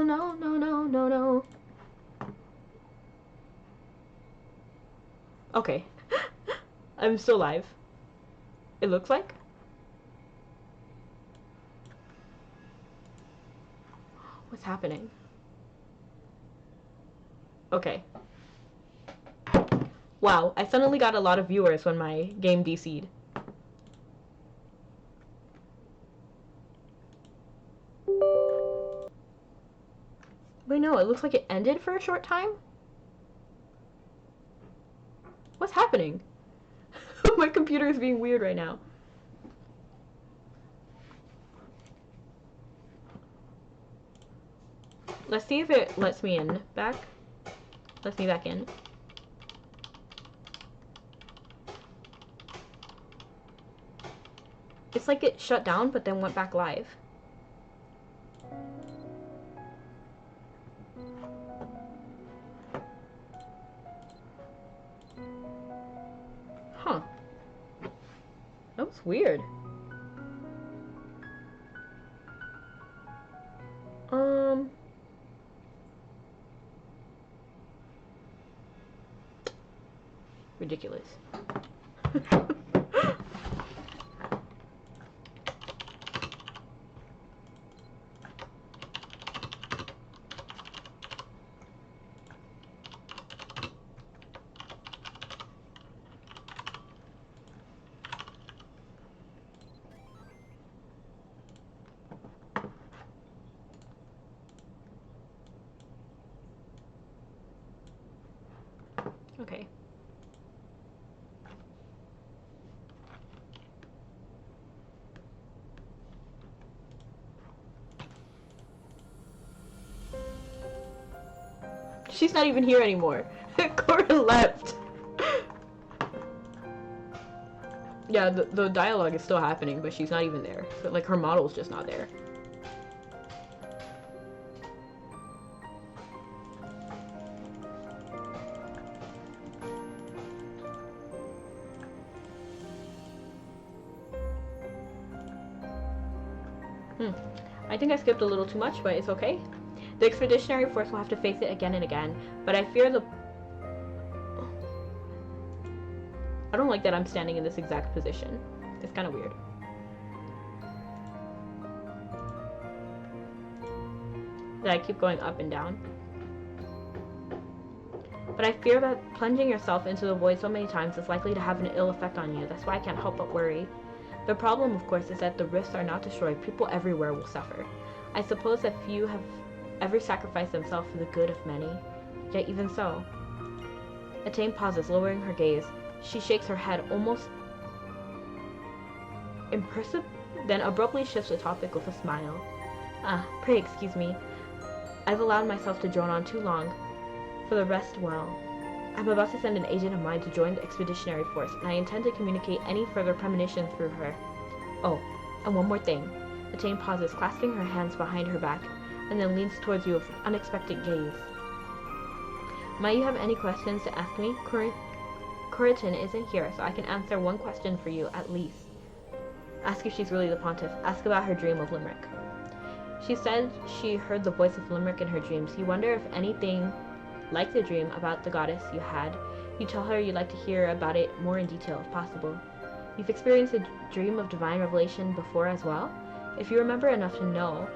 Oh no, no, no, no, no. Okay. I'm still alive. It looks like. What's happening? Okay. Wow, I suddenly got a lot of viewers when my game DC'd. Wait, no, it looks like it ended for a short time? What's happening? My computer is being weird right now. Let's see if it lets me in back. Lets me back in. It's like it shut down but then went back live. Huh. That was weird. Ridiculous. Okay. She's not even here anymore. Cora left. Yeah, the dialogue is still happening, but she's not even there. So, like, her model's just not there. I think I skipped a little too much, but it's okay. The Expeditionary Force will have to face it again and again, but I fear the... I don't like that I'm standing in this exact position. It's kind of weird. That I keep going up and down. But I fear that plunging yourself into the void so many times is likely to have an ill effect on you. That's why I can't help but worry. The problem, of course, is that the rifts are not destroyed. People everywhere will suffer. I suppose that few have ever sacrificed themselves for the good of many. Yet even so... Attain pauses, lowering her gaze. She shakes her head, almost imperceptibly, then abruptly shifts the topic with a smile. Ah, pray excuse me. I've allowed myself to drone on too long. For the rest, well... I'm about to send an agent of mine to join the Expeditionary Force, and I intend to communicate any further premonition through her. Oh, and one more thing. Attain pauses, clasping her hands behind her back, and then leans towards you with an unexpected gaze. Might you have any questions to ask me? Coritin isn't here, so I can answer one question for you, at least. Ask if she's really the Pontiff. Ask about her dream of Limerick. She said she heard the voice of Limerick in her dreams. You wonder if anything like the dream about the goddess you had. You tell her you'd like to hear about it more in detail, if possible. You've experienced a dream of divine revelation before as well? If you remember enough to know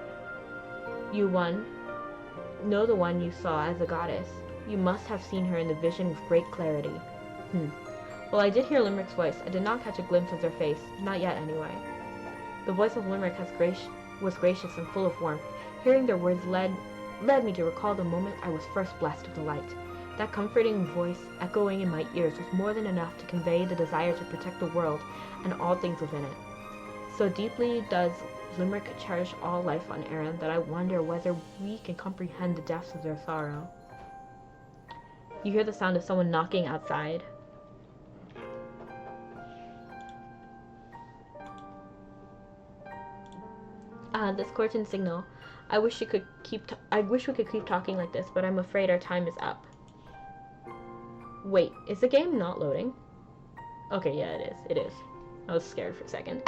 the one you saw as a goddess, you must have seen her in the vision with great clarity. Well, I did hear Limerick's voice. I did not catch a glimpse of her face. Not yet, anyway. The voice of Limerick was gracious and full of warmth. Hearing their words led me to recall the moment I was first blessed with the light. That comforting voice echoing in my ears was more than enough to convey the desire to protect the world and all things within it. So deeply does Limerick cherish all life on Erin that I wonder whether we can comprehend the depths of their sorrow. You hear the sound of someone knocking outside. This Cortin signal. I wish we could keep talking like this, but I'm afraid our time is up. Wait, is the game not loading? Okay, yeah, it is. It is. I was scared for a second.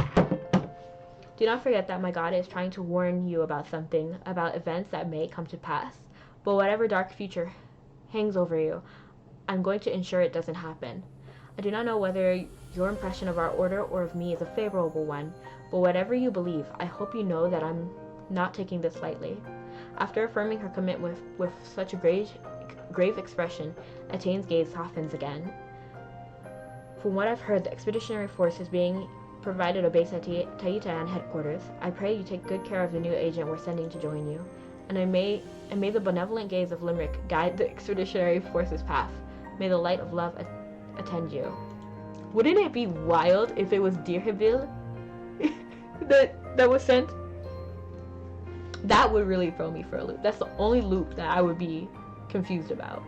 Do not forget that my God is trying to warn you about something, about events that may come to pass. But whatever dark future hangs over you, I'm going to ensure it doesn't happen. I do not know whether your impression of our order or of me is a favorable one, but whatever you believe, I hope you know that I'm not taking this lightly. After affirming her commitment with such a grave expression, Eteine's gaze softens again. From what I've heard, the expeditionary force is being provided a base at Taiitan headquarters. I pray you take good care of the new agent we're sending to join you, and may the benevolent gaze of Limerick guide the expeditionary force's path. May the light of love attend you. Wouldn't it be wild if it was Dirheville that was sent? That would really throw me for a loop. That's the only loop that I would be confused about.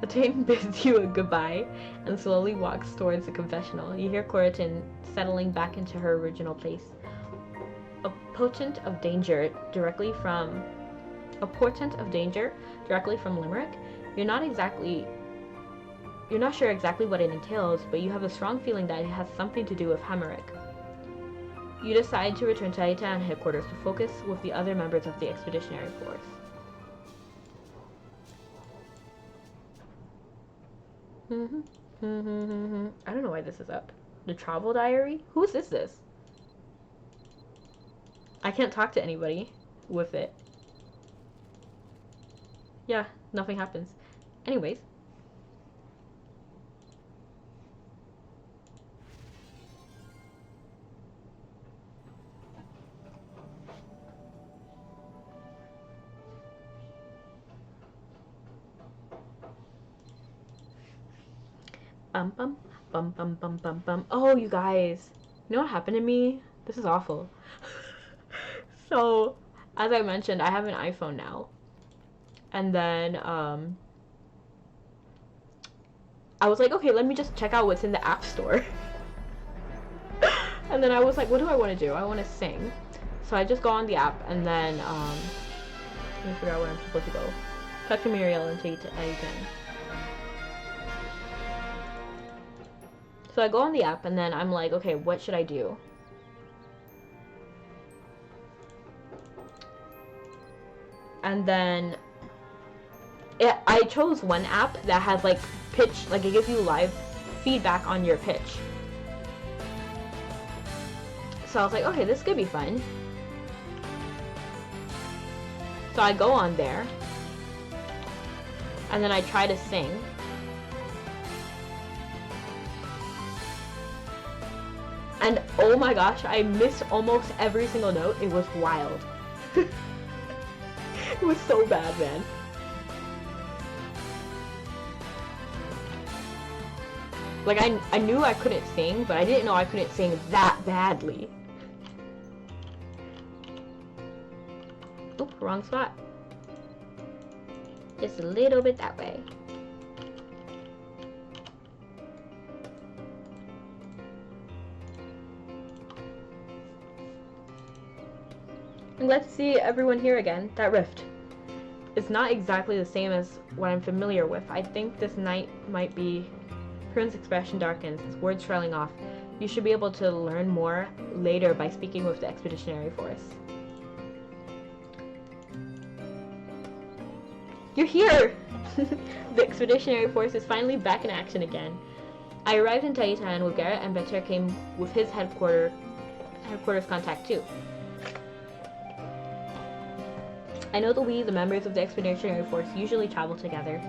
Eteine bids you a goodbye and slowly walks towards the confessional. You hear Coratin settling back into her original place. A portent of danger directly from Limerick. You're not sure exactly what it entails, but you have a strong feeling that it has something to do with Hammerich. You decide to return to Taiitan headquarters to focus with the other members of the expeditionary force. I don't know why this is up. The travel diary? Whose is this? I can't talk to anybody with it. Yeah, nothing happens. Anyways. Oh, you guys. You know what happened to me? This is awful. So, as I mentioned, I have an iPhone now. And then, I was like, okay, let me just check out what's in the App Store. And then I was like, what do I want to do? I want to sing. So I just go on the app, and then, let me figure out where I'm supposed to go. Touch Muriel and take it again. So I go on the app, and then I'm like, okay, what should I do? And then I chose one app that has like pitch, like it gives you live feedback on your pitch. So I was like, okay, this could be fun. So I go on there, and then I try to sing. And oh my gosh, I missed almost every single note. It was wild. It was so bad, man. Like, I knew I couldn't sing, but I didn't know I couldn't sing that badly. Oop, wrong spot. Just a little bit that way. I'm glad to see everyone here again. That rift. It's not exactly the same as what I'm familiar with. I think this night might be... Prince's expression darkens, his words trailing off. You should be able to learn more later by speaking with the expeditionary force. You're here! The expeditionary force is finally back in action again. I arrived in Taiitan with Garrett, and Better came with his headquarters contact too. I know that we, the members of the expeditionary force, usually travel together.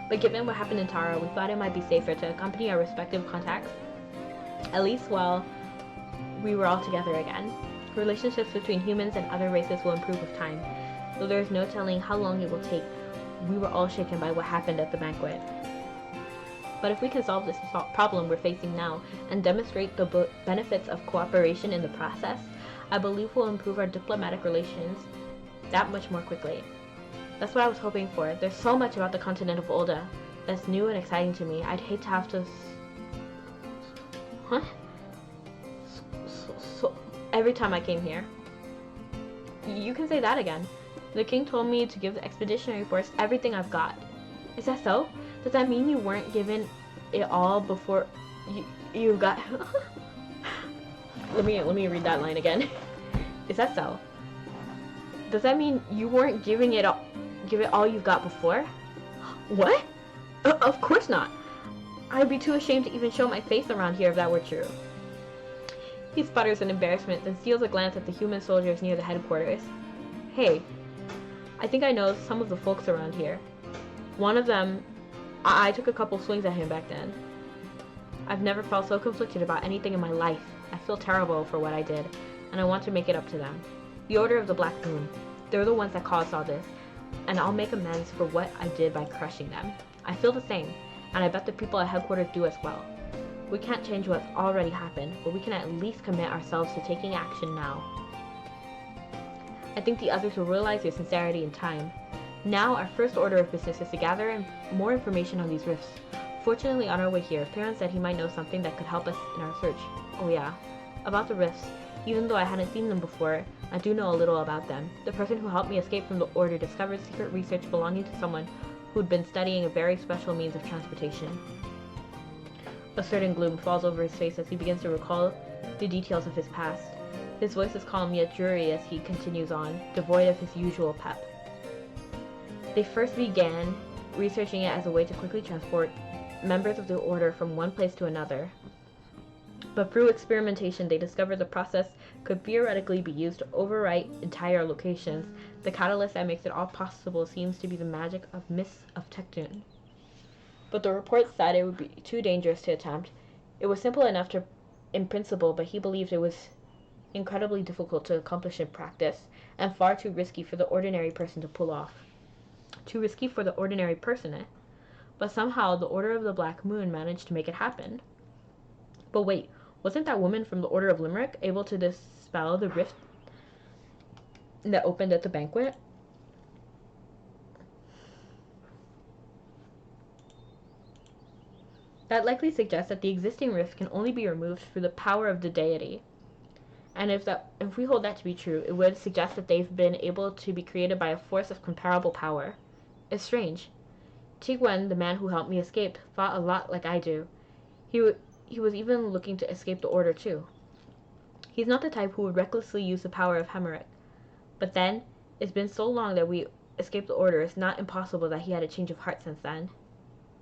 But given what happened in Tara, we thought it might be safer to accompany our respective contacts, at least while we were all together again. Relationships between humans and other races will improve with time, though there is no telling how long it will take. We were all shaken by what happened at the banquet. But if we can solve this problem we're facing now and demonstrate the benefits of cooperation in the process, I believe we'll improve our diplomatic relations that much more quickly. That's what I was hoping for. There's so much about the continent of Ul'dah that's new and exciting to me. I'd hate to have to... Huh? So every time I came here. You can say that again. The king told me to give the expeditionary force everything I've got. Is that so? Does that mean you weren't given it all before you got... let me read that line again. Is that so? Does that mean you weren't give it all you've got before? What? Of course not. I'd be too ashamed to even show my face around here if that were true. He sputters in embarrassment, then steals a glance at the human soldiers near the headquarters. Hey, I think I know some of the folks around here. One of them, I took a couple swings at him back then. I've never felt so conflicted about anything in my life. I feel terrible for what I did, and I want to make it up to them. The Order of the Black Moon. They're the ones that caused all this, and I'll make amends for what I did by crushing them. I feel the same, and I bet the people at headquarters do as well. We can't change what's already happened, but we can at least commit ourselves to taking action now. I think the others will realize your sincerity in time. Now, our first order of business is to gather more information on these rifts. Fortunately, on our way here, Farron said he might know something that could help us in our search. Oh yeah, about the rifts. Even though I hadn't seen them before, I do know a little about them. The person who helped me escape from the Order discovered secret research belonging to someone who'd been studying a very special means of transportation. A certain gloom falls over his face as he begins to recall the details of his past. His voice is calm yet dreary as he continues on, devoid of his usual pep. They first began researching it as a way to quickly transport members of the Order from one place to another. But through experimentation, they discovered the process could theoretically be used to overwrite entire locations. The catalyst that makes it all possible seems to be the magic of Mists of Tecton. But the report said it would be too dangerous to attempt. It was simple enough in principle, but he believed it was incredibly difficult to accomplish in practice, and far too risky for the ordinary person to pull off. Too risky for the ordinary person, eh? But somehow the Order of the Black Moon managed to make it happen. But wait, wasn't that woman from the Order of Limerick able to dispel the rift that opened at the banquet? That likely suggests that the existing rift can only be removed through the power of the deity. And if we hold that to be true, it would suggest that they've been able to be created by a force of comparable power. It's strange. Tigwen, the man who helped me escape, thought a lot like I do. He was even looking to escape the Order too. He's not the type who would recklessly use the power of Hemeric. But then, it's been so long that we escaped the Order, it's not impossible that he had a change of heart since then.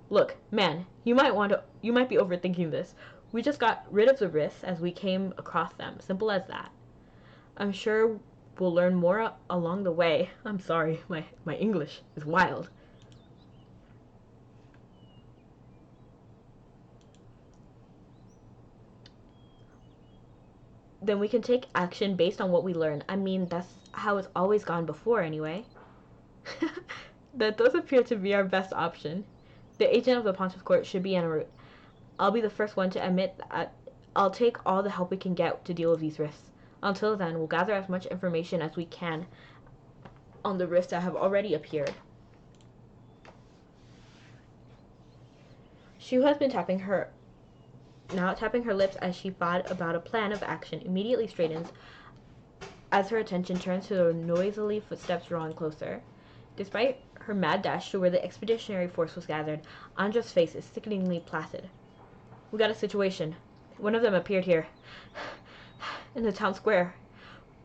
Look, man, you might be overthinking this. We just got rid of the rifts as we came across them. Simple as that. I'm sure we'll learn more along the way. I'm sorry, my English is wild. Then we can take action based on what we learn. I mean, that's how it's always gone before, anyway. That does appear to be our best option. The agent of the Pontiff Court should be en route. I'll be the first one to admit that I'll take all the help we can get to deal with these rifts. Until then, we'll gather as much information as we can on the rifts that have already appeared. Shu has been tapping her lips as she thought about a plan of action, immediately straightens as her attention turns to the noisily footsteps drawing closer. Despite her mad dash to where the expeditionary force was gathered, Andra's face is sickeningly placid. We got a situation. One of them appeared here, in the town square,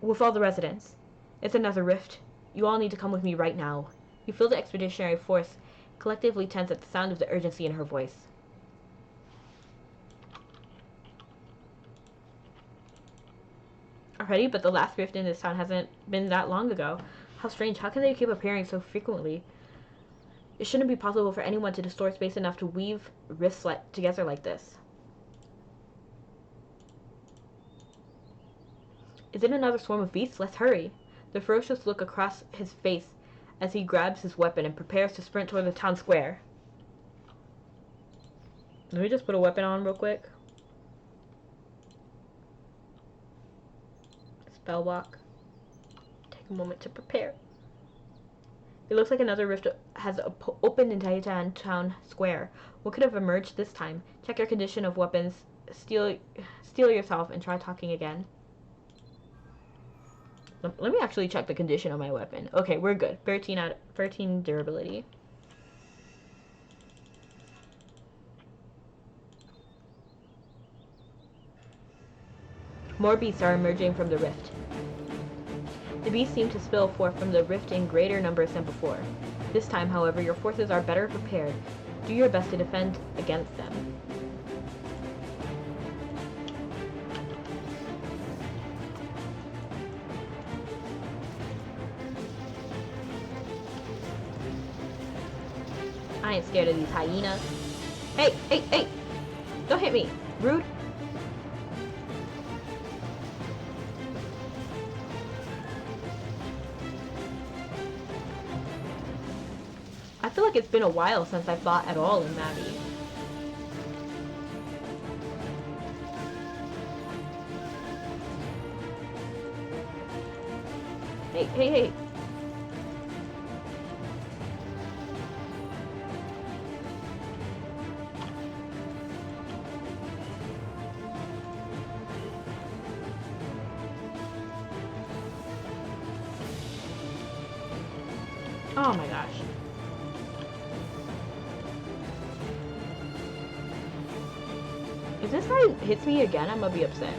with all the residents. It's another rift. You all need to come with me right now. You feel the expeditionary force collectively tense at the sound of the urgency in her voice. Already, but the last rift in this town hasn't been that long ago. How strange. How can they keep appearing so frequently? It shouldn't be possible for anyone to distort space enough to weave rifts together like this. Is it another swarm of beasts? Let's hurry. The ferocious look across his face as he grabs his weapon and prepares to sprint toward the town square. Let me just put a weapon on real quick. Spell walk. Take a moment to prepare. It looks like another rift has opened in Titan Town Square. What could have emerged this time? Check your condition of weapons. Steel yourself and try talking again. Let me actually check the condition of my weapon. Okay, we're good. 13 durability. More beasts are emerging from the rift. The beasts seem to spill forth from the rift in greater numbers than before. This time, however, your forces are better prepared. Do your best to defend against them. I ain't scared of these hyenas. Hey, hey, hey! Don't hit me! Rude! I feel like it's been a while since I fought at all in Mabi. Hey, hey, hey! Oh my gosh. If this guy hits me again, I'm gonna be upset.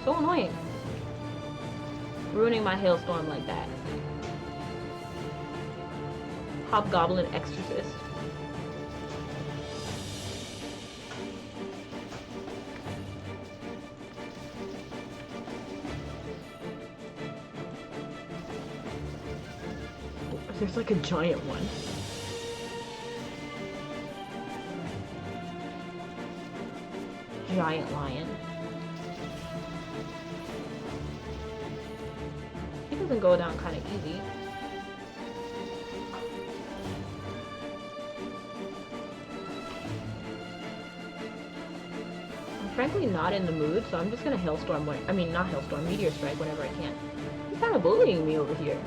So annoying. Ruining my hailstorm like that. Hobgoblin Exorcist. There's like a giant one. Giant lion. He doesn't go down kind of easy. I'm frankly not in the mood, so I'm just gonna hailstorm when— I mean, not hailstorm, meteor strike whenever I can. He's kind of bullying me over here.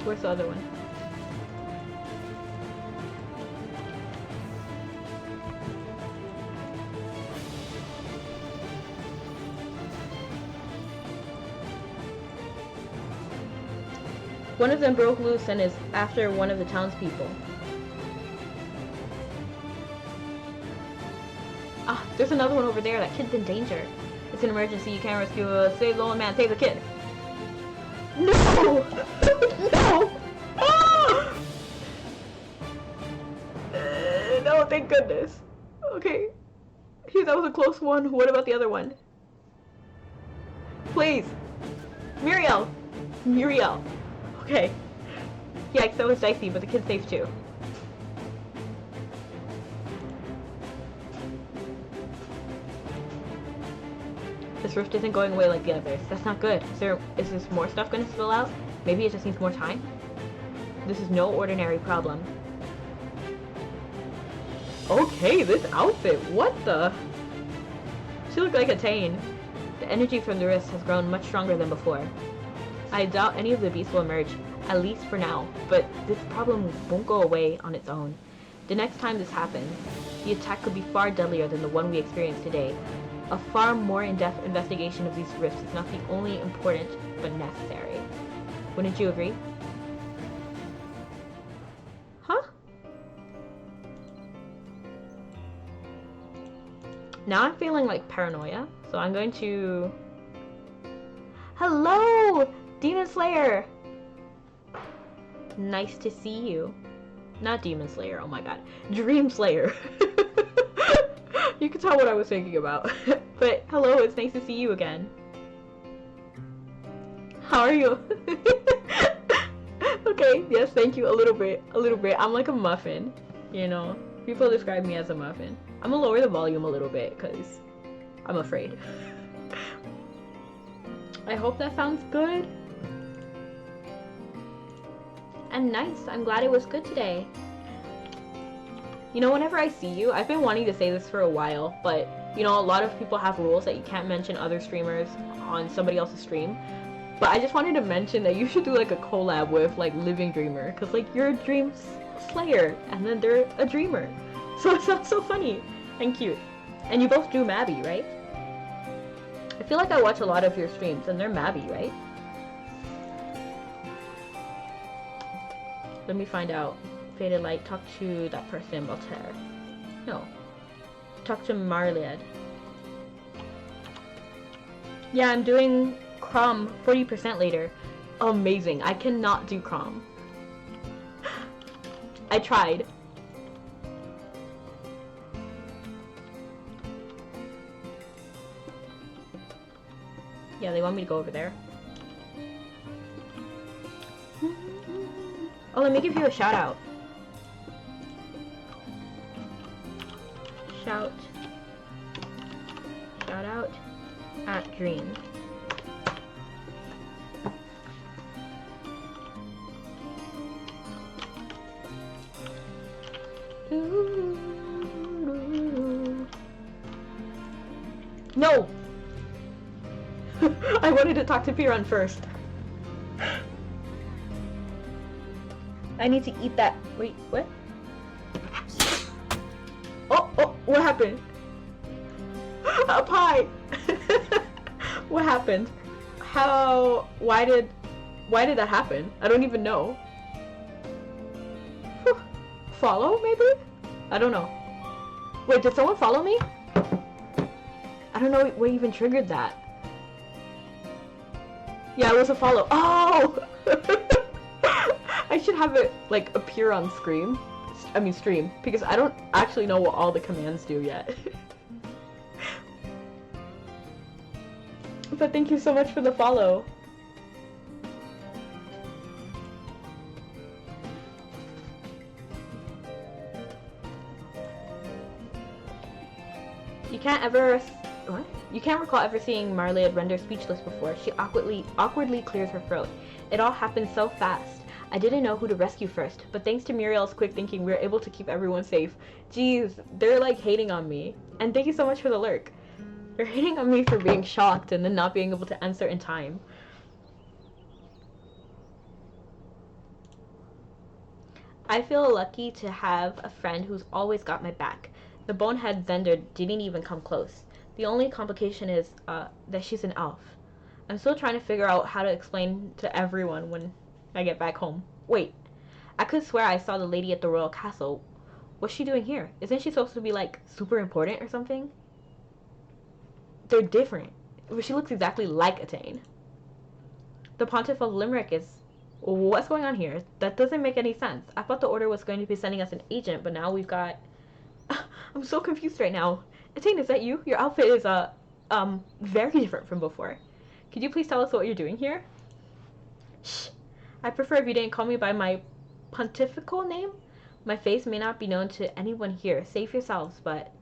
Where's the other one? One of them broke loose and is after one of the townspeople. Ah, there's another one over there. That kid's in danger. It's an emergency. You can't rescue save the old man. Save the kid. No! No! Ah! No, thank goodness. Okay. Phew, that was a close one. What about the other one? Please. Muriel! Muriel. Okay. Yikes, that was dicey, but the kid's safe too. This rift isn't going away like the others. That's not good. Is this more stuff gonna spill out? Maybe it just needs more time? This is no ordinary problem. Okay, this outfit, what the? She looked like a Tane. The energy from the rift has grown much stronger than before. I doubt any of the beasts will emerge, at least for now, but this problem won't go away on its own. The next time this happens, the attack could be far deadlier than the one we experienced today. A far more in-depth investigation of these rifts is not the only important, but necessary. Wouldn't you agree? Huh? Now I'm feeling like paranoia, so I'm going to... Hello! Demon Slayer! Nice to see you. Not Demon Slayer, oh my god. Dream Slayer. You can tell what I was thinking about. But hello, it's nice to see you again. How are you? Okay, yes, thank you. A little bit. I'm like a muffin, you know. People describe me as a muffin. I'm gonna lower the volume a little bit because I'm afraid. I hope that sounds good. And nice. I'm glad it was good today. You know, whenever I see you, I've been wanting to say this for a while, but, you know, a lot of people have rules that you can't mention other streamers on somebody else's stream. But I just wanted to mention that you should do, like, a collab with, like, Living Dreamer, because, like, you're a Dream Slayer, and then they're a Dreamer. So it sounds so funny and cute. And you both do Mabi, right? I feel like I watch a lot of your streams, and they're Mabby, right? Let me find out. Faded Light, talk to that person, Voltaire. No. Talk to Marlied. Yeah, I'm doing Crom 40% later. Amazing. I cannot do Crom. I tried. Yeah, they want me to go over there. Oh, let me give you a shout out. Shout out at Dream. No! I wanted to talk to Piran first. I need to eat that. Wait, what? Oh, what happened? A pie! What happened? Why did that happen? I don't even know. Follow, maybe? I don't know. Wait, did someone follow me? I don't know what even triggered that. Yeah, it was a follow. Oh! I should have it, like, appear on stream, because I don't actually know what all the commands do yet. But thank you so much for the follow. You can't ever... What? You can't recall ever seeing Marlied render speechless before. She awkwardly clears her throat. It all happened so fast. I didn't know who to rescue first, but thanks to Muriel's quick thinking, we were able to keep everyone safe. Jeez, they're like hating on me. And thank you so much for the lurk. They're hating on me for being shocked and then not being able to answer in time. I feel lucky to have a friend who's always got my back. The bonehead Zender didn't even come close. The only complication is that she's an elf. I'm still trying to figure out how to explain to everyone when I get back home. Wait, I could swear I saw the lady at the royal castle. What's she doing here? Isn't she supposed to be, like, super important or something? They're different. But she looks exactly like Atane. The Pontiff of Limerick is... What's going on here? That doesn't make any sense. I thought the Order was going to be sending us an agent, but now we've got... I'm so confused right now. Atane, is that you? Your outfit is, very different from before. Could you please tell us what you're doing here? Shh. I prefer if you didn't call me by my pontifical name. My face may not be known to anyone here. Save yourselves, but...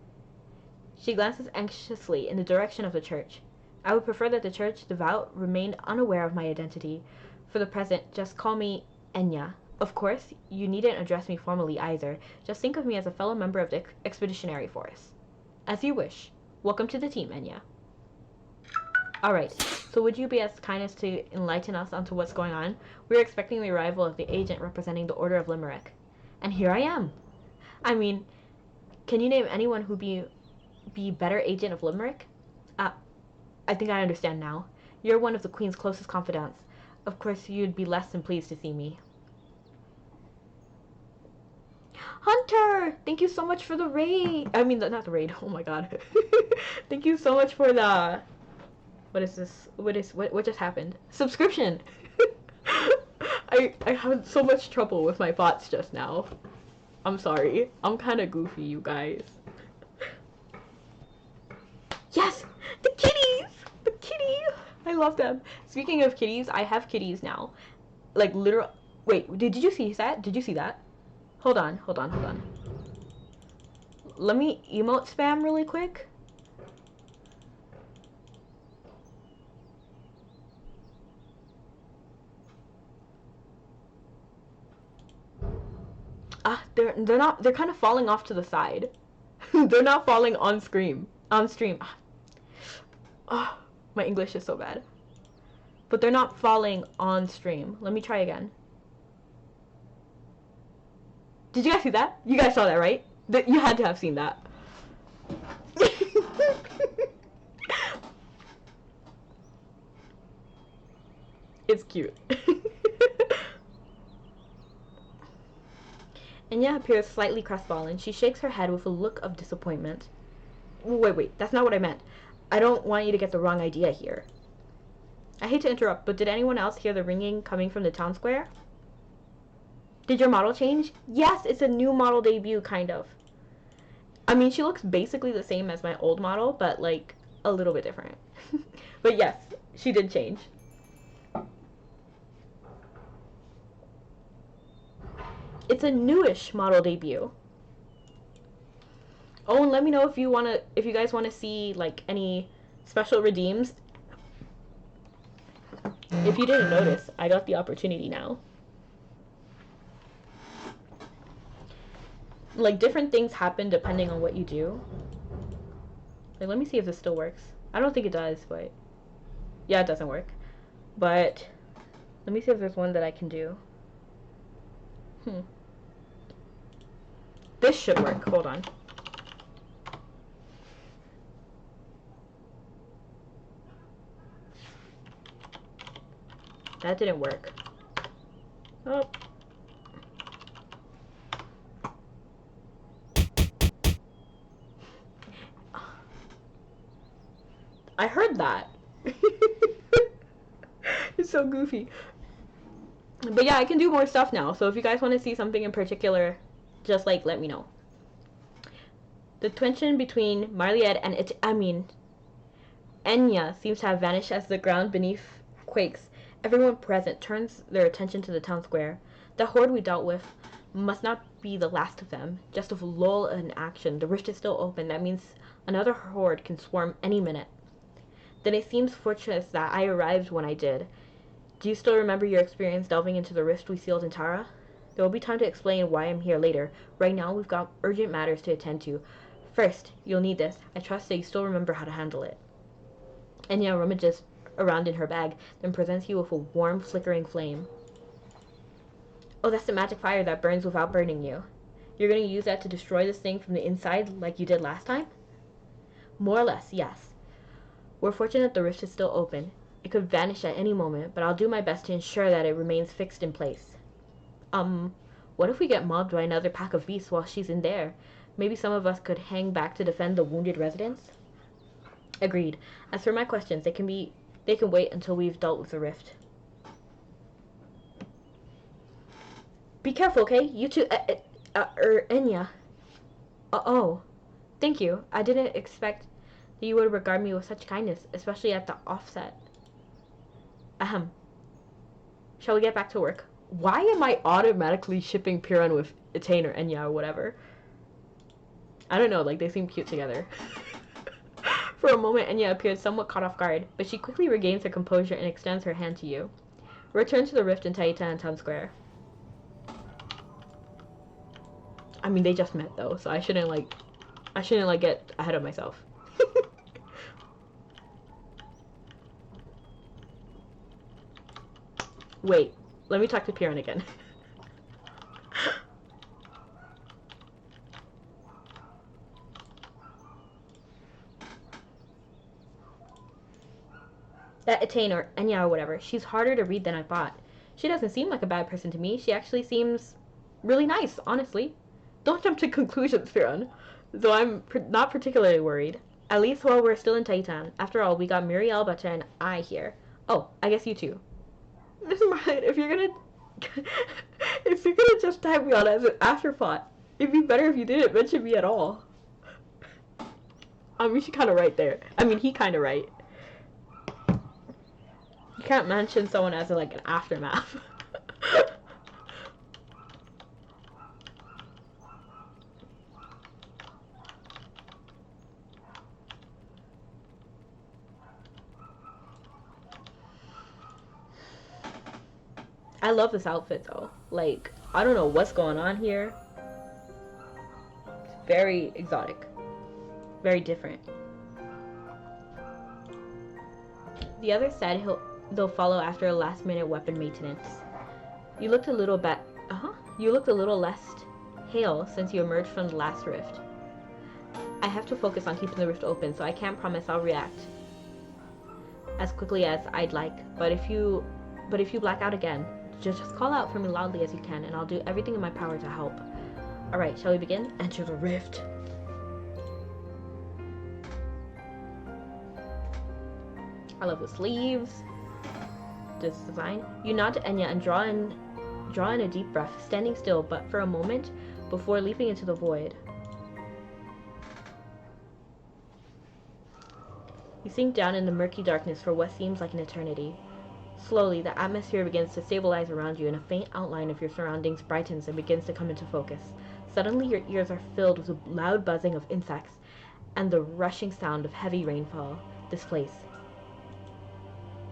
She glances anxiously in the direction of the church. I would prefer that the church devout remained unaware of my identity. For the present, just call me Enya. Of course, you needn't address me formally either. Just think of me as a fellow member of the Expeditionary Force. As you wish. Welcome to the team, Enya. Alright, so would you be as kind as to enlighten us onto what's going on? We're expecting the arrival of the agent representing the Order of Limerick. And here I am. I mean, can you name anyone who'd be better agent of Limerick? I think I understand now. You're one of the Queen's closest confidants. Of course, you'd be less than pleased to see me. Hunter! Thank you so much for the raid. I mean, not the raid. Oh my god. Thank you so much for the... What is this? What just happened? Subscription! I had so much trouble with my bots just now. I'm sorry. I'm kind of goofy, you guys. Yes! The kitties! The kitty! I love them. Speaking of kitties, I have kitties now. Like, literal... Wait, did you see that? Did you see that? Hold on. Let me emote spam really quick. They're kind of falling off to the side. They're not falling on stream. Oh, my English is so bad. But they're not falling on stream. Let me try again. Did you guys see that? You guys saw that, right? You had to have seen that. cute. Enya appears slightly crestfallen. She shakes her head with a look of disappointment. Wait, that's not what I meant. I don't want you to get the wrong idea here. I hate to interrupt, but did anyone else hear the ringing coming from the town square? Did your model change? Yes, it's a new model debut, kind of. I mean, she looks basically the same as my old model, but like a little bit different. But yes, she did change. It's a newish model debut. Oh, and let me know if you guys wanna see like any special redeems. If you didn't notice, I got the opportunity now. Like, different things happen depending on what you do. Like, let me see if this still works. I don't think it does, but yeah, it doesn't work. But let me see if there's one that I can do. This should work. Hold on. That didn't work. Oh. I heard that. It's so goofy. But yeah, I can do more stuff now. So if you guys want to see something in particular, just like let me know. The tension between Marliet and Enya seems to have vanished as the ground beneath quakes. Everyone present turns their attention to the town square. The horde we dealt with must not be the last of them. Just a lull in action. The rift is still open. That means another horde can swarm any minute. Then it seems fortunate that I arrived when I did. Do you still remember your experience delving into the rift we sealed in Tara? There will be time to explain why I'm here later. Right now, we've got urgent matters to attend to. First, you'll need this. I trust that you still remember how to handle it. Enya rummages around in her bag, then presents you with a warm, flickering flame. Oh, that's the magic fire that burns without burning you. You're going to use that to destroy this thing from the inside like you did last time? More or less, yes. We're fortunate the rift is still open. It could vanish at any moment, but I'll do my best to ensure that it remains fixed in place. What if we get mobbed by another pack of beasts while she's in there? Maybe some of us could hang back to defend the wounded residents? Agreed. As for my questions, they can wait until we've dealt with the rift. Be careful, okay? You two, Enya. Oh. Thank you. I didn't expect that you would regard me with such kindness, especially at the offset. Ahem. Shall we get back to work? Why am I automatically shipping Piran with Etain or Enya or whatever? I don't know, like they seem cute together. For a moment, Enya appeared somewhat caught off guard, but she quickly regains her composure and extends her hand to you. Return to the rift in Tahitian Town Square. I mean, they just met though, so I shouldn't get ahead of myself. Wait, let me talk to Piran again. That Etain or Enya or whatever, she's harder to read than I thought. She doesn't seem like a bad person to me. She actually seems really nice, honestly. Don't jump to conclusions, Piran. Though I'm not particularly worried. At least while we're still in Tahitian. After all, we got Muriel, Butcha, and I here. Oh, I guess you too. Miss Marliet, if you're gonna just tag me on as an afterthought, it'd be better if you didn't mention me at all. I mean, she's kind of right there. I mean, he kind of right. You can't mention someone as like an aftermath. I love this outfit though. Like, I don't know what's going on here. It's very exotic. Very different. The others said they'll follow after a last-minute weapon maintenance. You looked a little less hale since you emerged from the last rift. I have to focus on keeping the rift open, so I can't promise I'll react as quickly as I'd like. But if you But if you black out again, just call out for me loudly as you can, and I'll do everything in my power to help. Alright, shall we begin? Enter the rift. I love the sleeves. This design. You nod to Enya and draw in a deep breath, standing still but for a moment before leaping into the void. You sink down in the murky darkness for what seems like an eternity. Slowly, the atmosphere begins to stabilize around you, and a faint outline of your surroundings brightens and begins to come into focus. Suddenly, your ears are filled with a loud buzzing of insects and the rushing sound of heavy rainfall. This place.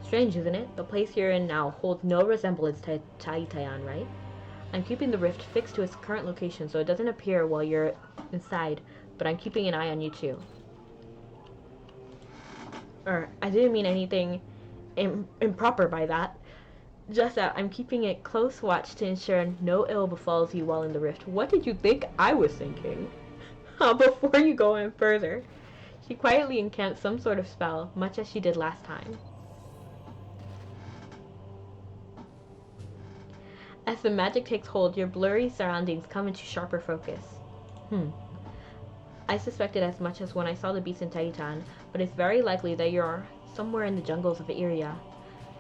Strange, isn't it? The place you're in now holds no resemblance to Taitayan, right? I'm keeping the rift fixed to its current location so it doesn't appear while you're inside, but I'm keeping an eye on you too. I didn't mean anything improper by that. Just that I'm keeping a close watch to ensure no ill befalls you while in the rift. What did you think I was thinking? Before you go on further, she quietly encamps some sort of spell, much as she did last time. As the magic takes hold, your blurry surroundings come into sharper focus. I suspected as much as when I saw the beast in Taitayan, but it's very likely that you're somewhere in the jungles of Iria.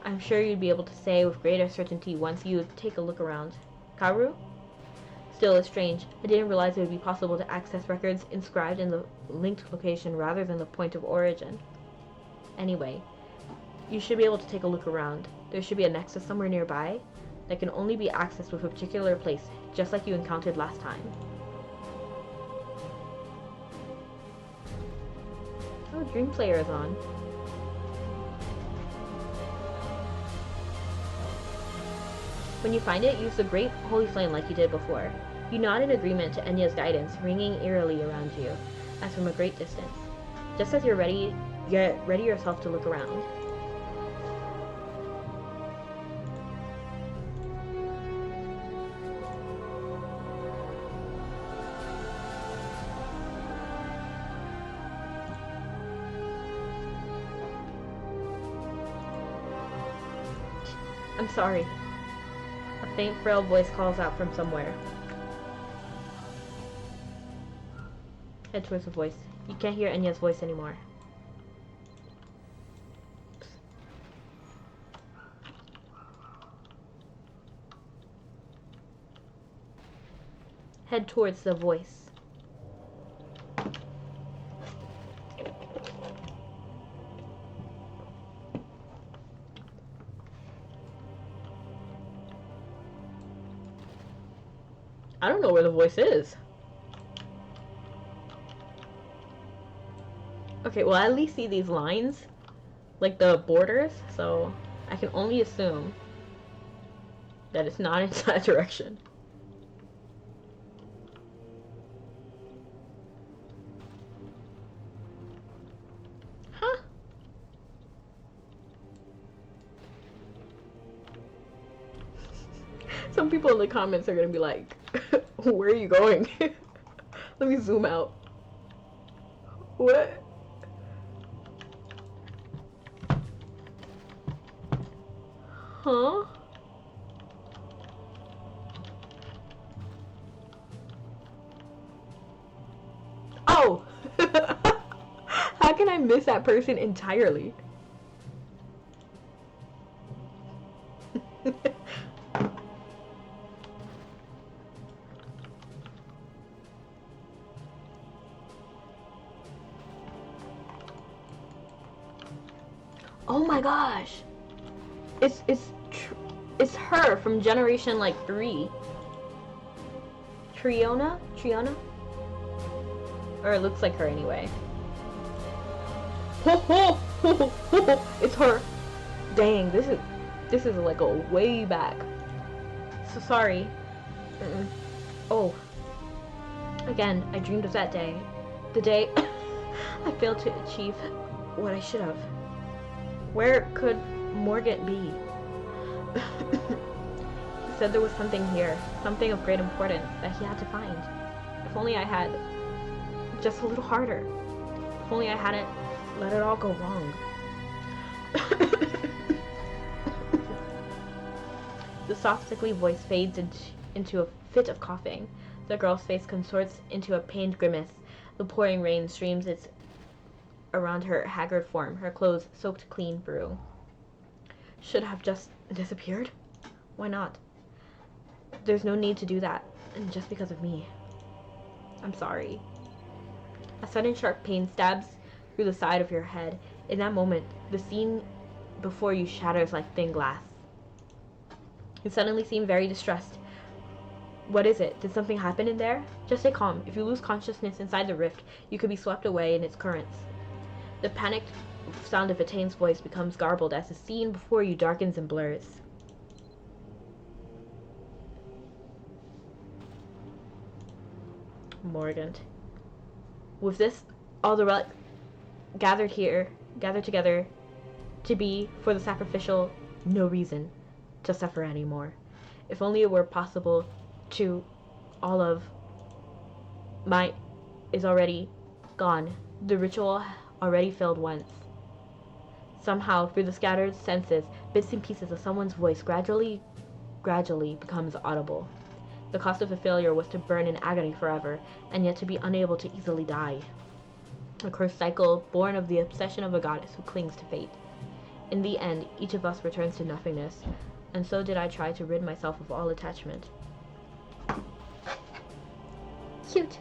I'm sure you'd be able to say with greater certainty once you take a look around. Kaoru? Still, it's strange. I didn't realize it would be possible to access records inscribed in the linked location rather than the point of origin. Anyway, you should be able to take a look around. There should be a nexus somewhere nearby that can only be accessed with a particular place, just like you encountered last time. Oh, Dream Player is on. When you find it, use the Great Holy Flame like you did before. You nod in agreement to Enya's guidance, ringing eerily around you, as from a great distance. Just as you're ready, get ready yourself to look around. I'm sorry. A faint, frail voice calls out from somewhere. Head towards the voice. You can't hear Enya's voice anymore. Head towards the voice. I don't know where the voice is. Okay, well, I at least see these lines, like the borders, so I can only assume that it's not in that direction. Huh? Some people in the comments are gonna be like, where are you going? Let me zoom out. What? Huh? Oh! How can I miss that person entirely? Oh my gosh! It's her from Generation like 3. Triona? Or it looks like her anyway. It's her. Dang, this is like a way back. So sorry. Oh. Again, I dreamed of that day. The day I failed to achieve what I should have. Where could Morgant be? He said there was something here, something of great importance that he had to find. If only I had just a little harder. If only I hadn't let it all go wrong. The soft, sickly voice fades into a fit of coughing. The girl's face contorts into a pained grimace. The pouring rain streams around her haggard form, her clothes soaked clean through. Should have just disappeared? Why not? There's no need to do that, and just because of me. I'm sorry. A sudden sharp pain stabs through the side of your head. In that moment, the scene before you shatters like thin glass. You suddenly seem very distressed. What is it? Did something happen in there? Just stay calm. If you lose consciousness inside the rift, you could be swept away in its currents. The panicked sound of Etain voice becomes garbled as the scene before you darkens and blurs. Morgant. With this, all the relics gathered together to be, for the sacrificial, no reason to suffer anymore. If only it were possible to, all of my is already gone. The ritual already failed once. Somehow, through the scattered senses, bits and pieces of someone's voice gradually becomes audible. The cost of the failure was to burn in agony forever, and yet to be unable to easily die. A cursed cycle born of the obsession of a goddess who clings to fate. In the end, each of us returns to nothingness, and so did I try to rid myself of all attachment. Cute.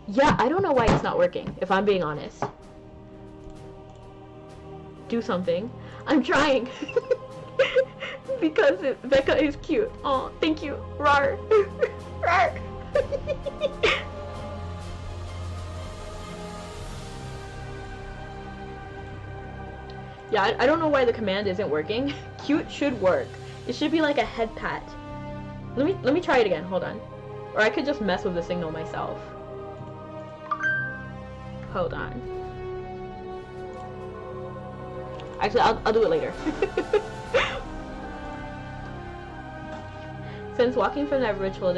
Yeah, I don't know why it's not working, if I'm being honest. Do something. I'm trying. Because Becca is cute. Oh, thank you. Rar. Rar. Yeah, I don't know why the command isn't working. Cute should work. It should be like a head pat. Let me try it again. Hold on. Or I could just mess with the signal myself. Hold on. Actually, I'll do it later. Since walking from that ritual,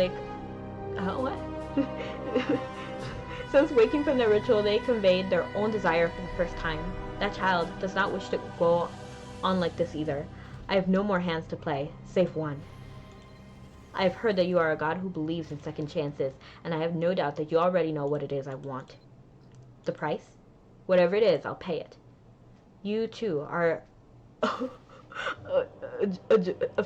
Since waking from their ritual, they conveyed their own desire for the first time. That child does not wish to go on like this either. I have no more hands to play, save one. I have heard that you are a god who believes in second chances, and I have no doubt that you already know what it is I want. The price? Whatever it is, I'll pay it. You, too, are of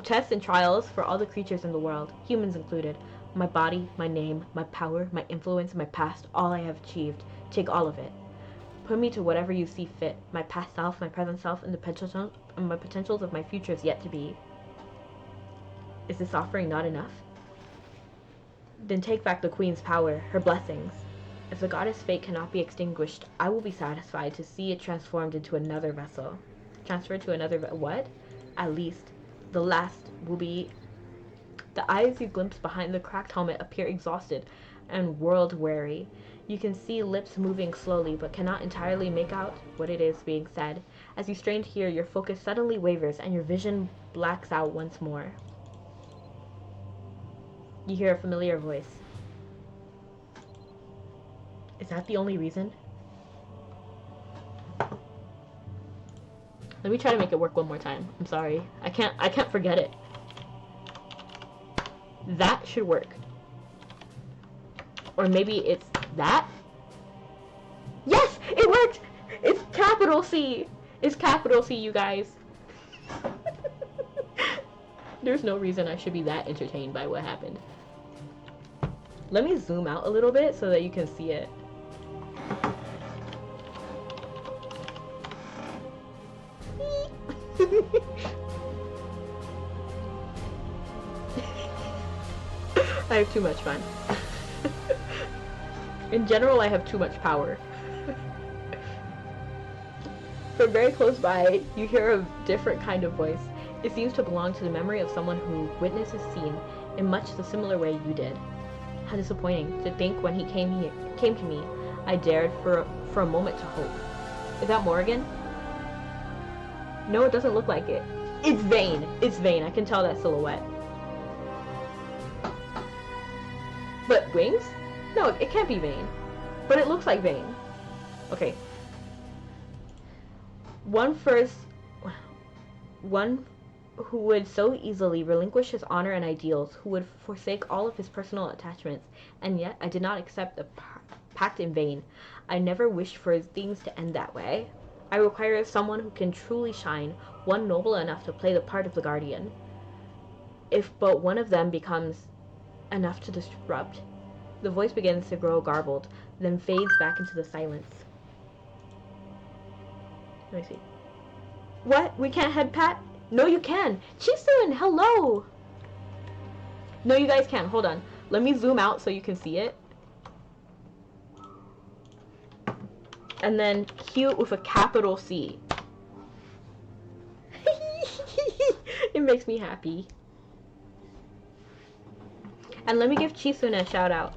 tests and trials for all the creatures in the world, humans included. My body, my name, my power, my influence, my past, all I have achieved. Take all of it. Put me to whatever you see fit. My past self, my present self, and my potentials of my futures yet to be. Is this offering not enough? Then take back the Queen's power, her blessings. If the goddess' fate cannot be extinguished, I will be satisfied to see it transformed into another vessel. Transferred to another what? At least, the last will be... The eyes you glimpse behind the cracked helmet appear exhausted and world-weary. You can see lips moving slowly, but cannot entirely make out what it is being said. As you strain to hear, your focus suddenly wavers, and your vision blacks out once more. You hear a familiar voice. Is that the only reason? Let me try to make it work one more time. I'm sorry. I can't forget it. That should work. Or maybe it's that? Yes! It worked! It's capital C! It's capital C, you guys. There's no reason I should be that entertained by what happened. Let me zoom out a little bit so that you can see it. I have too much fun. In general, I have too much power. From very close by, you hear a different kind of voice. It seems to belong to the memory of someone who witnessed a scene in much the similar way you did. How disappointing to think when he came to me, I dared for a moment to hope. Is that Morgan? No, it doesn't look like it. It's Vayne. It's Vayne. I can tell that silhouette. But wings? No, it can't be Vayne. But it looks like Vayne. Okay. who would so easily relinquish his honor and ideals, who would forsake all of his personal attachments, and yet I did not accept the pact in vain. I never wished for things to end that way. I require someone who can truly shine, one noble enough to play the part of the guardian. If but one of them becomes enough to disrupt, the voice begins to grow garbled, then fades back into the silence. Let me see. What? We can't head pat? No, you can. Chisun, hello. No, you guys can't. Hold on. Let me zoom out so you can see it. And then cute with a capital C. It makes me happy. And let me give Chisun a shout out.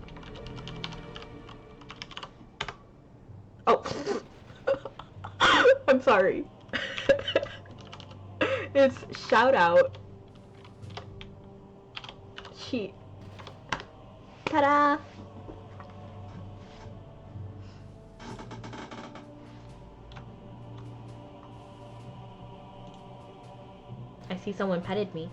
Oh. I'm sorry. It's shout out. Ta-da! I see someone petted me.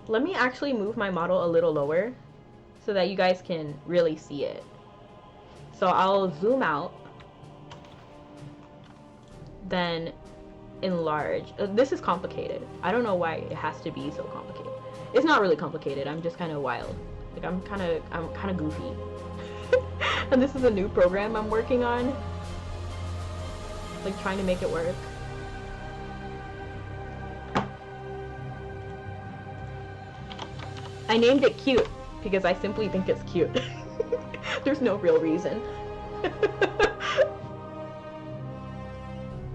Let me actually move my model a little lower so that you guys can really see it. So I'll zoom out, then enlarge. This is complicated. I don't know why it has to be so complicated. It's not really complicated. I'm just kind of wild. Like I'm kind of goofy. And this is a new program I'm working on. Like trying to make it work. I named it cute because I simply think it's cute. There's no real reason.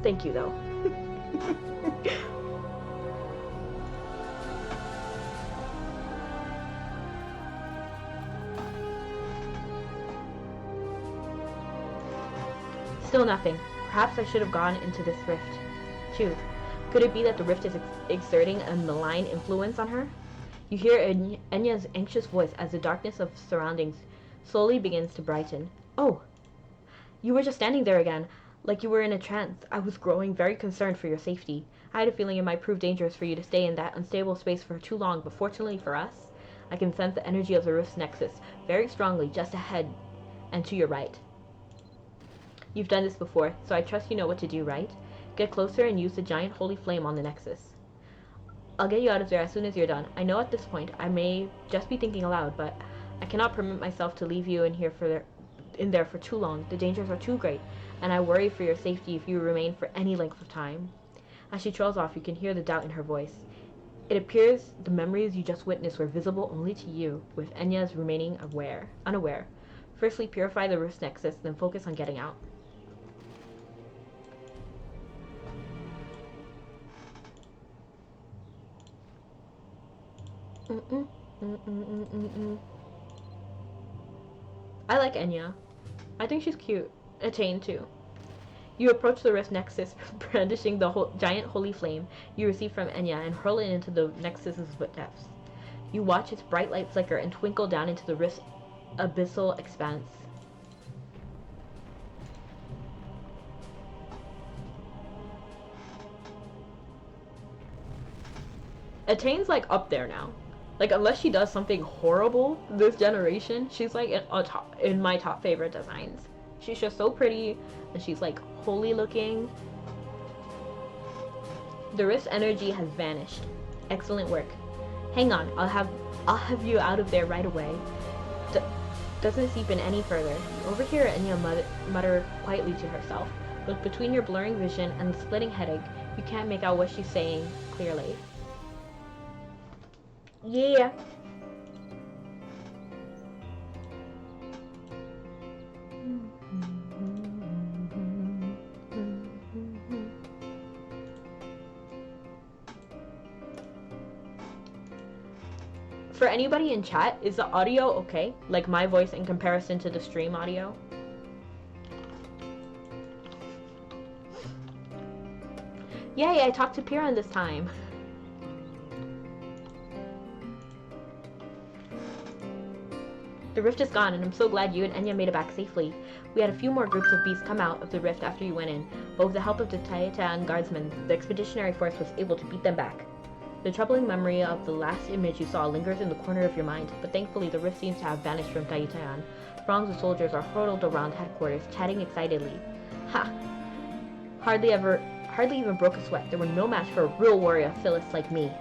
Thank you though. Still nothing. Perhaps I should have gone into this rift. Too. Could it be that the rift is exerting a malign influence on her? You hear Enya's anxious voice as the darkness of surroundings slowly begins to brighten. Oh! You were just standing there again, like you were in a trance. I was growing very concerned for your safety. I had a feeling it might prove dangerous for you to stay in that unstable space for too long, but fortunately for us, I can sense the energy of the rift's nexus very strongly just ahead and to your right. You've done this before, so I trust you know what to do, right? Get closer and use the giant holy flame on the nexus. I'll get you out of there as soon as you're done. I know at this point I may just be thinking aloud, but I cannot permit myself to leave you in there for too long. The dangers are too great, and I worry for your safety if you remain for any length of time. As she trails off, you can hear the doubt in her voice. It appears the memories you just witnessed were visible only to you, with Enya's remaining unaware. Firstly, purify the rift nexus, then focus on getting out. I like Enya. I think she's cute. Attain too. You approach the rift nexus, brandishing the giant holy flame you receive from Enya and hurl it into the nexus's depths. You watch its bright light flicker and twinkle down into the rift's abyssal expanse. Attain's like up there now. Like, unless she does something horrible this generation, she's like in my top favorite designs. She's just so pretty, and she's like holy looking. The rift's energy has vanished. Excellent work. Hang on, I'll have you out of there right away. Doesn't seep in any further. You overhear Enya mutter quietly to herself, but between your blurring vision and the splitting headache, you can't make out what she's saying clearly. Yeah. For anybody in chat, is the audio okay? Like my voice in comparison to the stream audio? Yay, I talked to Piran this time. The rift is gone, and I'm so glad you and Enya made it back safely. We had a few more groups of beasts come out of the rift after you went in, but with the help of the Tayatan guardsmen, the expeditionary force was able to beat them back. The troubling memory of the last image you saw lingers in the corner of your mind, but thankfully the rift seems to have vanished from Tayatan. Throngs of soldiers are huddled around headquarters, chatting excitedly. Ha! Hardly even broke a sweat. They were no match for a real warrior Phyllis like me.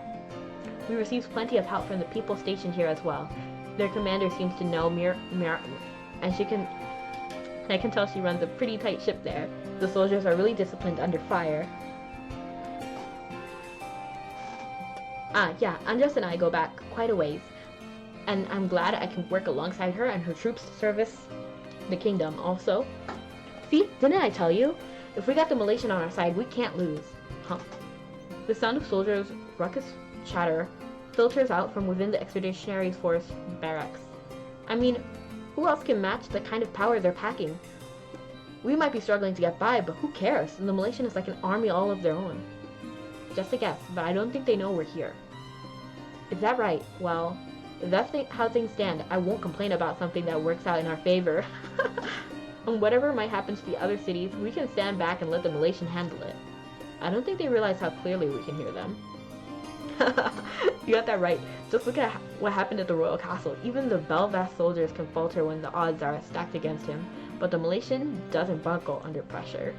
We received plenty of help from the people stationed here as well. Their commander seems to know and I can tell she runs a pretty tight ship there. The soldiers are really disciplined under fire. Yeah, Andras and I go back quite a ways, and I'm glad I can work alongside her and her troops to service the kingdom also. See, didn't I tell you? If we got the Malaysian on our side, we can't lose. Huh. The sound of soldiers' ruckus chatter filters out from within the Expeditionary Force barracks. I mean, who else can match the kind of power they're packing? We might be struggling to get by, but who cares? The Malaysian is like an army all of their own. Just a guess, but I don't think they know we're here. Is that right? Well, if that's how things stand, I won't complain about something that works out in our favor. And whatever might happen to the other cities, we can stand back and let the Malaysian handle it. I don't think they realize how clearly we can hear them. You got that right. Just look at what happened at the royal castle. Even the Belfast soldiers can falter when the odds are stacked against him, but the Malaysian doesn't buckle under pressure.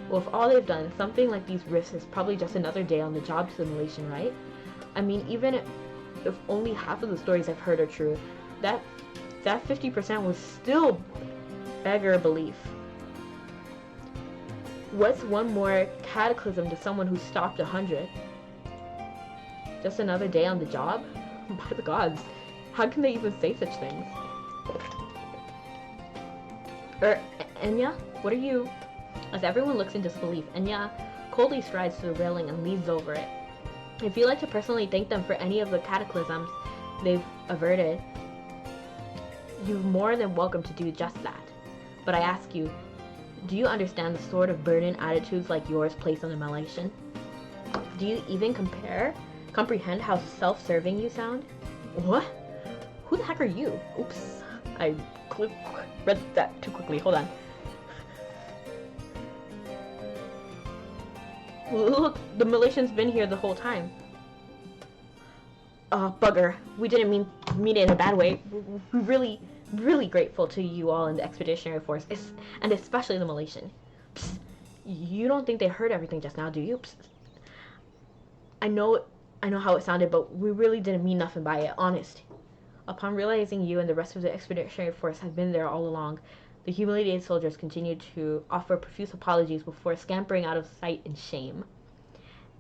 Well, if all they've done, something like these rifts is probably just another day on the job to the Malaysian, right? I mean, even if only half of the stories I've heard are true, that 50% was still beggar belief. What's one more cataclysm to someone who stopped 100? Just another day on the job? By the gods, how can they even say such things? Enya, what are you? As everyone looks in disbelief, Enya coldly strides to the railing and leans over it. If you'd like to personally thank them for any of the cataclysms they've averted, you're more than welcome to do just that. But I ask you, do you understand the sort of burden attitudes like yours place on the Malaysian? Do you even comprehend how self-serving you sound? What? Who the heck are you? Oops, I read that too quickly. Hold on. Look, the Malaysian's been here the whole time. Bugger. We didn't mean it in a bad way. We're really grateful to you all in the Expeditionary Force, and especially the Malaysian. Psst. You don't think they heard everything just now, do you? Psst. I know how it sounded, but we really didn't mean nothing by it, honest. Upon realizing you and the rest of the Expeditionary Force had been there all along, the humiliated soldiers continued to offer profuse apologies before scampering out of sight in shame.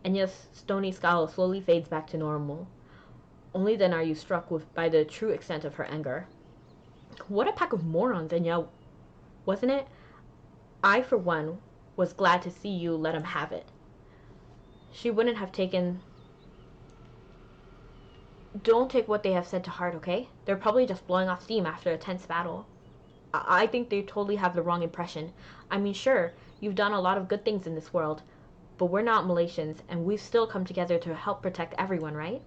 Enya's stony scowl slowly fades back to normal. Only then are you struck by the true extent of her anger. What a pack of morons, Enya, wasn't it? I, for one, was glad to see you let him have it. She wouldn't have taken... Don't take what they have said to heart, okay? They're probably just blowing off steam after a tense battle. I think they totally have the wrong impression. I mean, sure, you've done a lot of good things in this world, but we're not Malaysians, and we've still come together to help protect everyone, right?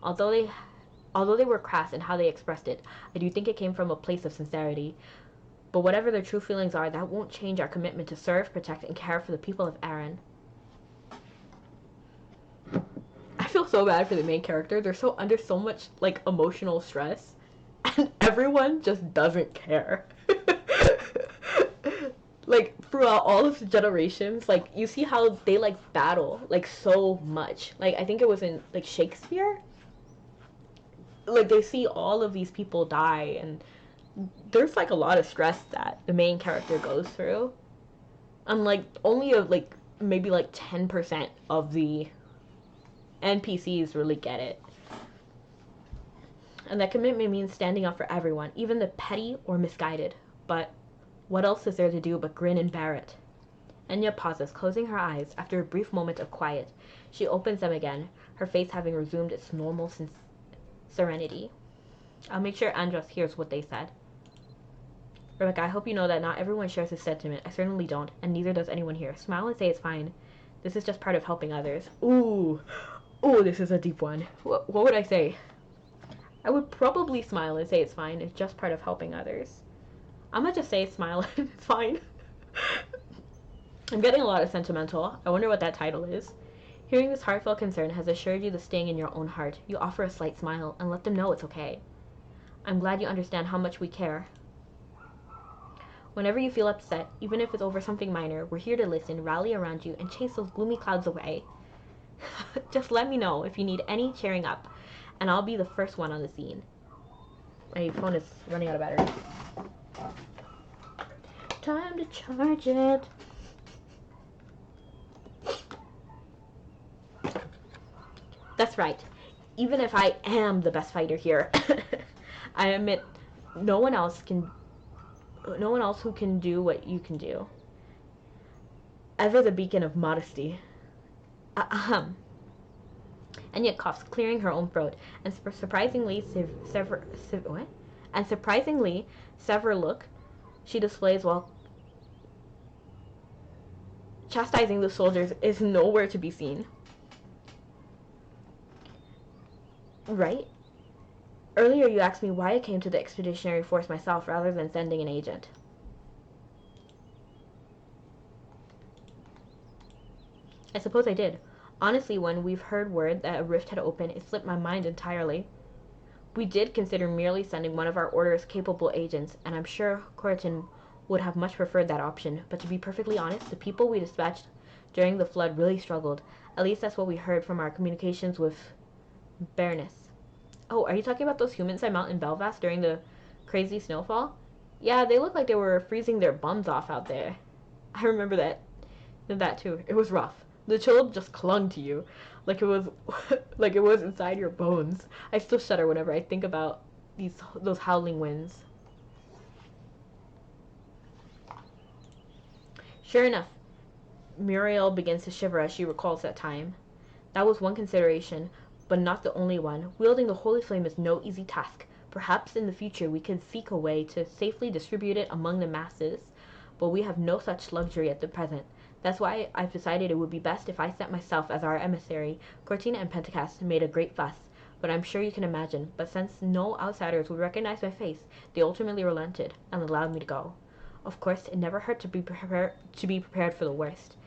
Although they were crass in how they expressed it, I do think it came from a place of sincerity. But whatever their true feelings are, that won't change our commitment to serve, protect, and care for the people of Arran. I feel so bad for the main character. They're so under so much, emotional stress, and everyone just doesn't care. Throughout all of the generations, you see how they, battle, so much. I think it was in, Shakespeare? They see all of these people die, and there's, a lot of stress that the main character goes through. And, only, maybe, 10% of the NPCs really get it. And that commitment means standing up for everyone, even the petty or misguided. But what else is there to do but grin and bear it? Enya pauses, closing her eyes. After a brief moment of quiet, she opens them again, her face having resumed its normal serenity. I'll make sure Andras hears what they said. Rebecca, I hope you know that not everyone shares this sentiment. I certainly don't, and neither does anyone here. Smile and say it's fine. This is just part of helping others. Ooh, this is a deep one. What would I say? I would probably smile and say it's fine. It's just part of helping others. I'm gonna just say smile and it's fine. I'm getting a lot of sentimental. I wonder what that title is. Hearing this heartfelt concern has assured you the sting in your own heart. You offer a slight smile and let them know it's okay. I'm glad you understand how much we care. Whenever you feel upset, even if it's over something minor, we're here to listen, rally around you, and chase those gloomy clouds away. Just let me know if you need any cheering up, and I'll be the first one on the scene. My phone is running out of battery. Time to charge it. That's right. Even if I am the best fighter here, I admit no one else who can do what you can do. Ever the beacon of modesty. Ahem. Enya coughs, clearing her own throat, and surprisingly severe look she displays while chastising the soldiers is nowhere to be seen. Right? Earlier you asked me why I came to the expeditionary force myself rather than sending an agent. I suppose I did. Honestly, when we've heard word that a rift had opened, it slipped my mind entirely. We did consider merely sending one of our order's capable agents, and I'm sure Corrigan would have much preferred that option, but to be perfectly honest, the people we dispatched during the flood really struggled. At least that's what we heard from our communications with Baroness. Oh, are you talking about those humans I met in Belfast during the crazy snowfall? Yeah, they looked like they were freezing their bums off out there. I remember that too. It was rough. The chill just clung to you, like it was, like it was inside your bones. I still shudder whenever I think about those howling winds. Sure enough, Muriel begins to shiver as she recalls that time. That was one consideration, but not the only one. Wielding the holy flame is no easy task. Perhaps in the future we could seek a way to safely distribute it among the masses, but we have no such luxury at the present. That's why I've decided it would be best if I sent myself as our emissary. Cortina and Pentacast made a great fuss, but I'm sure you can imagine. But since no outsiders would recognize my face, they ultimately relented and allowed me to go. Of course, it never hurt to be prepared for the worst.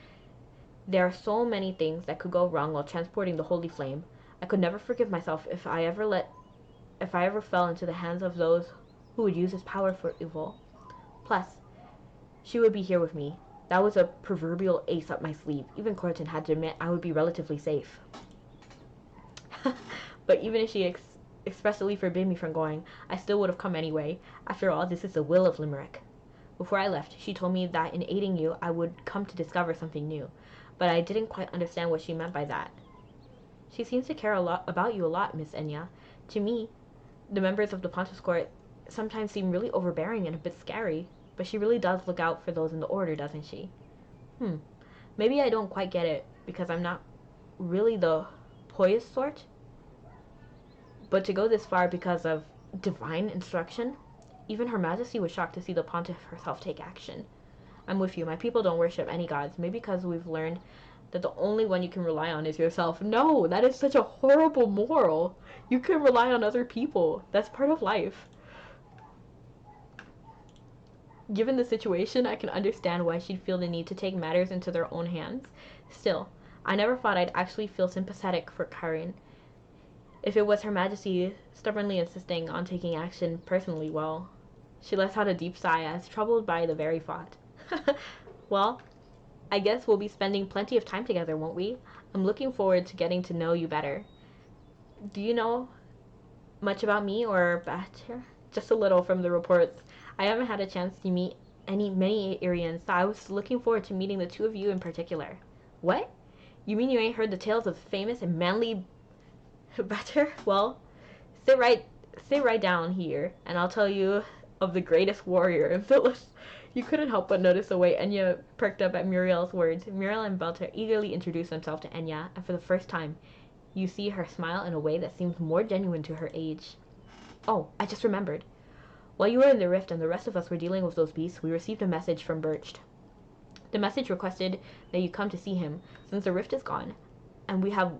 There are so many things that could go wrong while transporting the holy flame. I could never forgive myself if I ever fell into the hands of those who would use his power for evil. Plus, she would be here with me. That was a proverbial ace up my sleeve. Even Corton had to admit I would be relatively safe. But even if she expressly forbid me from going, I still would have come anyway. After all, this is the will of Limerick. Before I left, she told me that in aiding you, I would come to discover something new. But I didn't quite understand what she meant by that. She seems to care a lot about you, Miss Enya. To me, the members of the Pontus Court sometimes seem really overbearing and a bit scary. But she really does look out for those in the order, doesn't she? Maybe I don't quite get it, because I'm not really the poised sort. But to go this far because of divine instruction? Even Her Majesty was shocked to see the Pontiff herself take action. I'm with you. My people don't worship any gods. Maybe because we've learned that the only one you can rely on is yourself. No, that is such a horrible moral. You can rely on other people. That's part of life. Given the situation, I can understand why she'd feel the need to take matters into their own hands. Still, I never thought I'd actually feel sympathetic for Karen. If it was Her Majesty stubbornly insisting on taking action personally, well, she lets out a deep sigh as troubled by the very thought. Well, I guess we'll be spending plenty of time together, won't we? I'm looking forward to getting to know you better. Do you know much about me or Batcher? Just a little from the reports. I haven't had a chance to meet many Arians, so I was looking forward to meeting the two of you in particular. What? You mean you ain't heard the tales of famous and manly Batcher? Well, sit right down here, and I'll tell you of the greatest warrior in Phyllis. You couldn't help but notice the way Enya perked up at Muriel's words. Muriel and Belter eagerly introduced themselves to Enya, and for the first time, you see her smile in a way that seems more genuine to her age. Oh, I just remembered. While you were in the rift and the rest of us were dealing with those beasts, we received a message from Birched. The message requested that you come to see him, since the rift is gone, and we have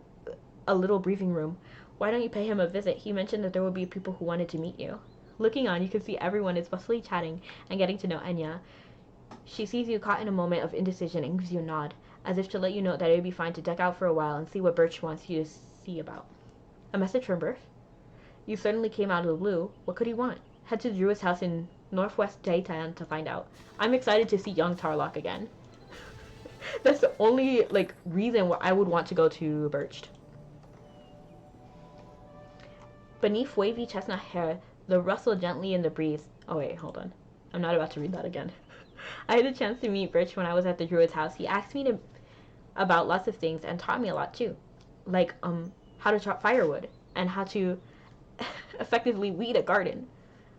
a little briefing room. Why don't you pay him a visit? He mentioned that there would be people who wanted to meet you. Looking on, you can see everyone is bustily chatting and getting to know Enya. She sees you caught in a moment of indecision and gives you a nod, as if to let you know that it would be fine to duck out for a while and see what Birch wants you to see about. A message from Birch? You certainly came out of the blue. What could he want? Head to the Druid's house in northwest Dayton to find out. I'm excited to see young Tarlock again. That's the only, reason why I would want to go to Birched. Beneath wavy chestnut hair, the rustle gently in the breeze. Oh wait, hold on. I'm not about to read that again. I had a chance to meet Birch when I was at the Druid's house. He asked me about lots of things and taught me a lot too. Like, how to chop firewood and how to effectively weed a garden.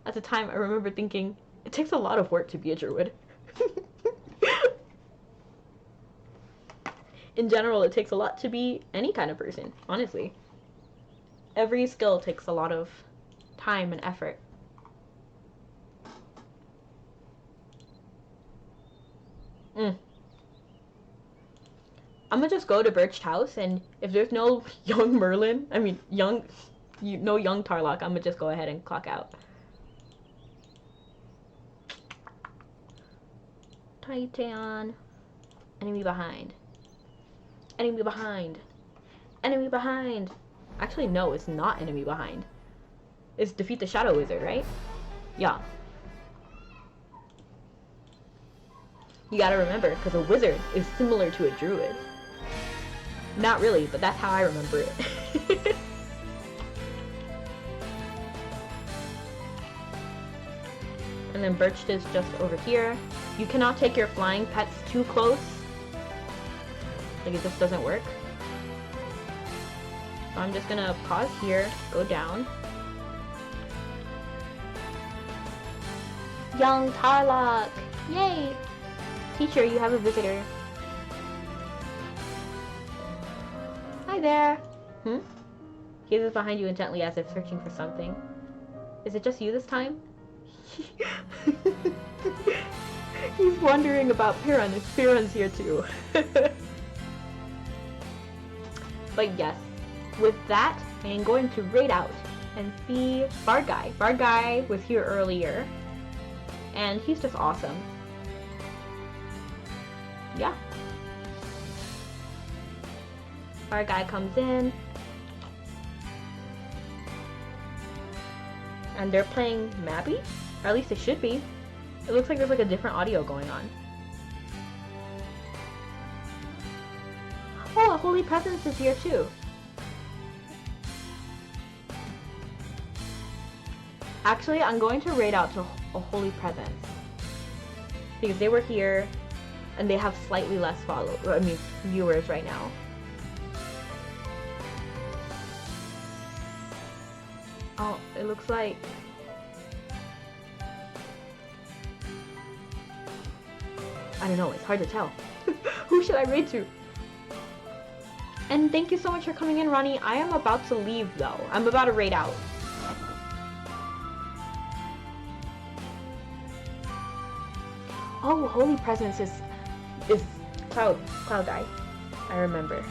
At the time, I remember thinking, it takes a lot of work to be a druid. In general, it takes a lot to be any kind of person, honestly. Every skill takes a lot of time and effort. I'm gonna just go to Birch's house, and if there's no young Merlin, no young Tarlock, I'm gonna just go ahead and clock out. Titan. Enemy behind. Enemy behind. Enemy behind. Actually, no, it's not enemy behind. It's defeat the Shadow Wizard, right? Yeah. You gotta remember, because a wizard is similar to a druid. Not really, but that's how I remember it. And then Birched is just over here. You cannot take your flying pets too close. It just doesn't work. So I'm just gonna pause here, go down. Young Tarlock! Yay! Teacher, you have a visitor. Hi there! He is behind you and gently as if searching for something. Is it just you this time? He's wondering about Piran if Piran's here too. But yes, with that, I am going to raid out and see Bard Guy. Bard Guy was here earlier, and he's just awesome. Yeah. Bard Guy comes in, and they're playing Mabby, or at least it should be. It looks like there's a different audio going on. Oh, a Holy Presence is here too. Actually, I'm going to raid out to a Holy Presence because they were here and they have slightly less viewers right now. Oh, it looks like I don't know, it's hard to tell. Who should I raid to? And thank you so much for coming in, Ronnie. I am about to leave though. I'm about to raid out. Oh, Holy Presence is Cloud Guy. I remember.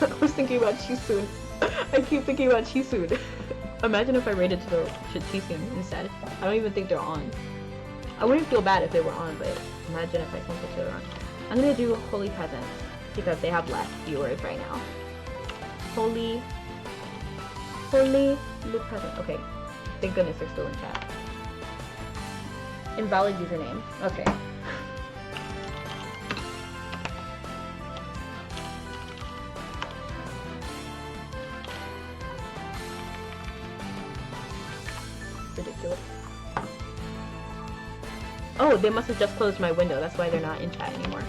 I was thinking about Chisun. I keep thinking about Chisun. Imagine if I raided to the Chisun instead. I don't even think they're on. I wouldn't feel bad if they were on, but imagine if I sent it to them on. I'm gonna do Holy Presence because they have less viewers right now. Holy Presence. Okay. Thank goodness they're still in chat. Invalid username. Okay. Ridiculous. Oh, they must have just closed my window. That's why they're not in chat anymore.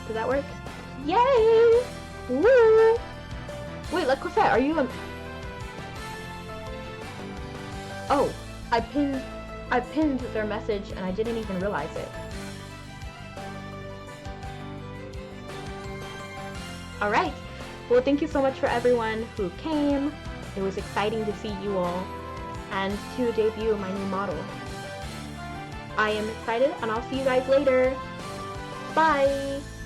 Does that work? Yay! Woo! Wait, like Cosette, are you a... Oh, I pinned their message and I didn't even realize it. Alright. Well, thank you so much for everyone who came. It was exciting to see you all and to debut my new model. I am excited and I'll see you guys later. Bye!